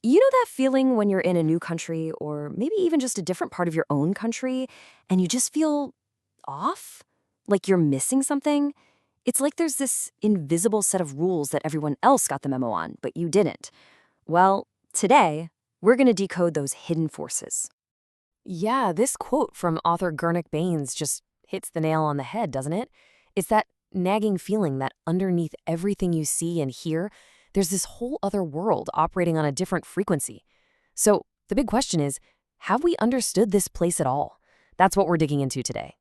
You know that feeling when you're in a new country or maybe even just a different part of your own country and you just feel off? Like you're missing something? It's like there's this invisible set of rules that everyone else got the memo on, but you didn't. Well, today, we're going to decode those hidden forces. Yeah, this quote from author Gurnik Baines just hits the nail on the head, doesn't it? It's that nagging feeling that underneath everything you see and hear, there's this whole other world operating on a different frequency. So the big question is, have we understood this place at all? That's what we're digging into today.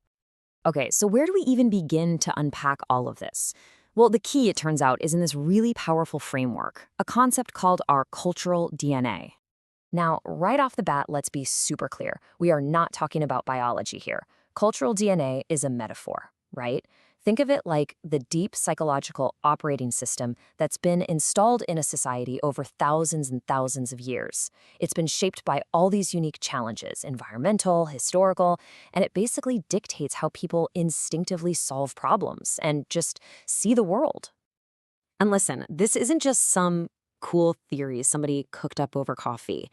Okay, so where do we even begin to unpack all of this? Well, the key, it turns out, is in this really powerful framework, a concept called our cultural DNA. Now, right off the bat, let's be super clear. We are not talking about biology here. Cultural DNA is a metaphor, right? Think of it like the deep psychological operating system that's been installed in a society over thousands and thousands of years. It's been shaped by all these unique challenges, environmental, historical, and it basically dictates how people instinctively solve problems and just see the world. And listen, this isn't just some cool theory somebody cooked up over coffee.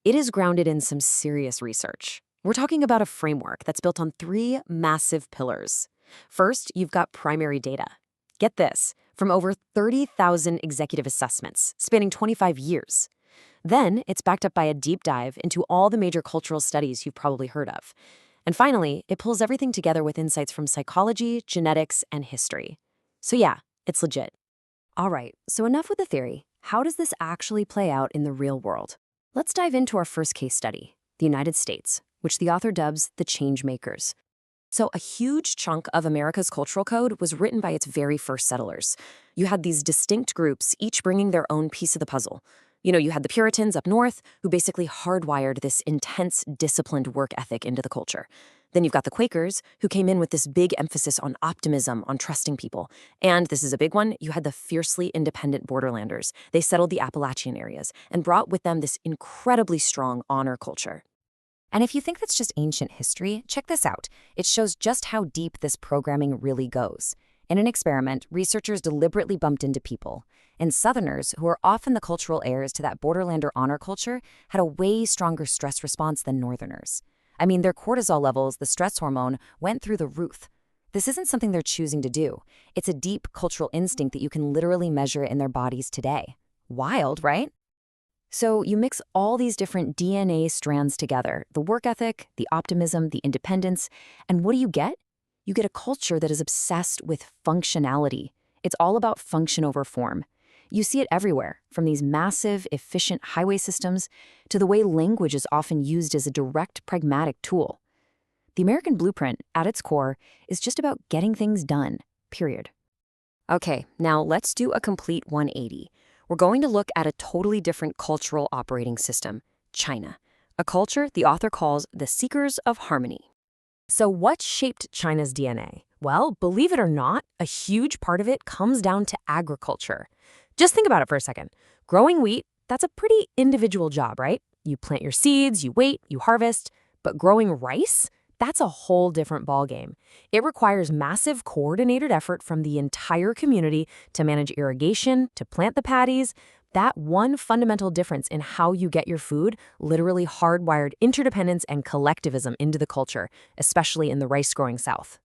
It is grounded in some serious research. We're talking about a framework that's built on three massive pillars. First, you've got primary data. Get this, from over 30,000 executive assessments spanning 25 years. Then, it's backed up by a deep dive into all the major cultural studies you've probably heard of. And finally, it pulls everything together with insights from psychology, genetics, and history. So yeah, it's legit. All right, so enough with the theory. How does this actually play out in the real world? Let's dive into our first case study, the United States, which the author dubs the change makers. So a huge chunk of America's cultural code was written by its very first settlers. You had these distinct groups, each bringing their own piece of the puzzle. You had the Puritans up north, who basically hardwired this intense, disciplined work ethic into the culture. Then you've got the Quakers, who came in with this big emphasis on optimism, on trusting people. And this is a big one, you had the fiercely independent borderlanders. They settled the Appalachian areas and brought with them this incredibly strong honor culture. And if you think that's just ancient history, check this out. It shows just how deep this programming really goes. In an experiment, researchers deliberately bumped into people. And Southerners, who are often the cultural heirs to that borderlander honor culture, had a way stronger stress response than Northerners. I mean, their cortisol levels, the stress hormone, went through the roof. This isn't something they're choosing to do. It's a deep cultural instinct that you can literally measure in their bodies today. Wild, right? So you mix all these different DNA strands together, the work ethic, the optimism, the independence, and what do you get? You get a culture that is obsessed with functionality. It's all about function over form. You see it everywhere, from these massive, efficient highway systems to the way language is often used as a direct, pragmatic tool. The American blueprint, at its core, is just about getting things done, period. Okay, now let's do a complete 180. We're going to look at a totally different cultural operating system, China, a culture the author calls the seekers of harmony. So what shaped China's DNA? Well, believe it or not, a huge part of it comes down to agriculture. Just think about it for a second. Growing wheat, that's a pretty individual job, right? You plant your seeds, you wait, you harvest. But growing rice? That's a whole different ballgame. It requires massive coordinated effort from the entire community to manage irrigation, to plant the paddies. That one fundamental difference in how you get your food literally hardwired interdependence and collectivism into the culture, especially in the rice-growing South.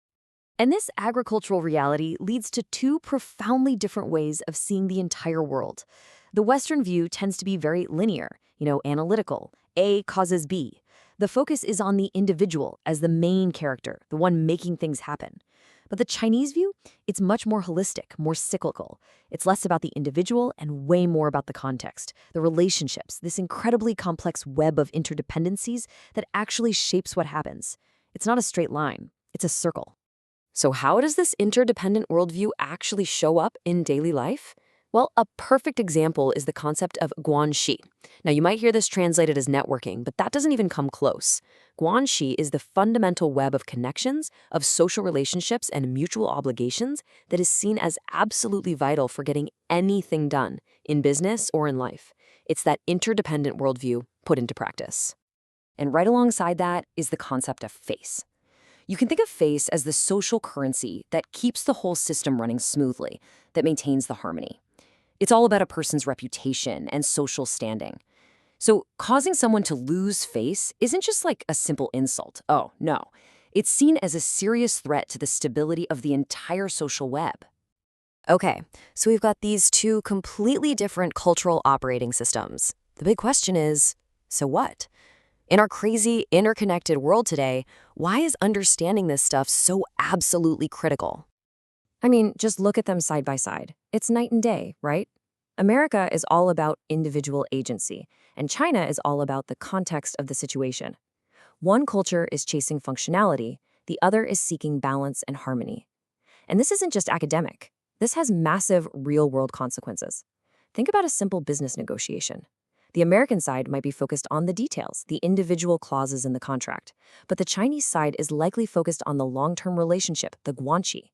And this agricultural reality leads to two profoundly different ways of seeing the entire world. The Western view tends to be very linear, analytical. A causes B. The focus is on the individual as the main character, the one making things happen. But the Chinese view, it's much more holistic, more cyclical. It's less about the individual and way more about the context, the relationships, this incredibly complex web of interdependencies that actually shapes what happens. It's not a straight line, it's a circle. So how does this interdependent worldview actually show up in daily life? Well, a perfect example is the concept of guanxi. Now, you might hear this translated as networking, but that doesn't even come close. Guanxi is the fundamental web of connections, of social relationships and mutual obligations that is seen as absolutely vital for getting anything done, in business or in life. It's that interdependent worldview put into practice. And right alongside that is the concept of face. You can think of face as the social currency that keeps the whole system running smoothly, that maintains the harmony. It's all about a person's reputation and social standing. So causing someone to lose face isn't just like a simple insult. Oh, no. It's seen as a serious threat to the stability of the entire social web. Okay, so we've got these two completely different cultural operating systems. The big question is, so what? In our crazy, interconnected world today, why is understanding this stuff so absolutely critical? I mean, just look at them side by side. It's night and day, right? America is all about individual agency, and China is all about the context of the situation. One culture is chasing functionality, the other is seeking balance and harmony. And this isn't just academic. This has massive real-world consequences. Think about a simple business negotiation. The American side might be focused on the details, the individual clauses in the contract, but the Chinese side is likely focused on the long-term relationship, the guanxi.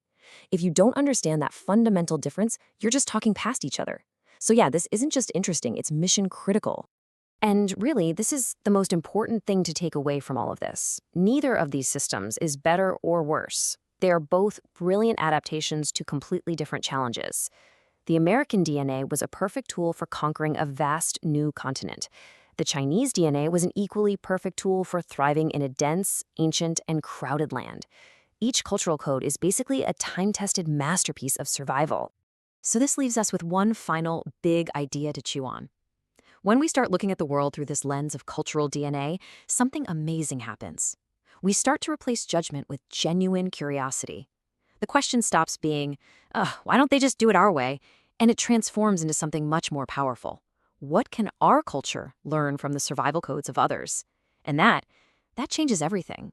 If you don't understand that fundamental difference, you're just talking past each other. So yeah, this isn't just interesting, it's mission critical. And really, this is the most important thing to take away from all of this. Neither of these systems is better or worse. They are both brilliant adaptations to completely different challenges. The American DNA was a perfect tool for conquering a vast new continent. The Chinese DNA was an equally perfect tool for thriving in a dense, ancient, and crowded land. Each cultural code is basically a time-tested masterpiece of survival. So this leaves us with one final big idea to chew on. When we start looking at the world through this lens of cultural DNA, something amazing happens. We start to replace judgment with genuine curiosity. The question stops being, why don't they just do it our way? And it transforms into something much more powerful. What can our culture learn from the survival codes of others? And that changes everything.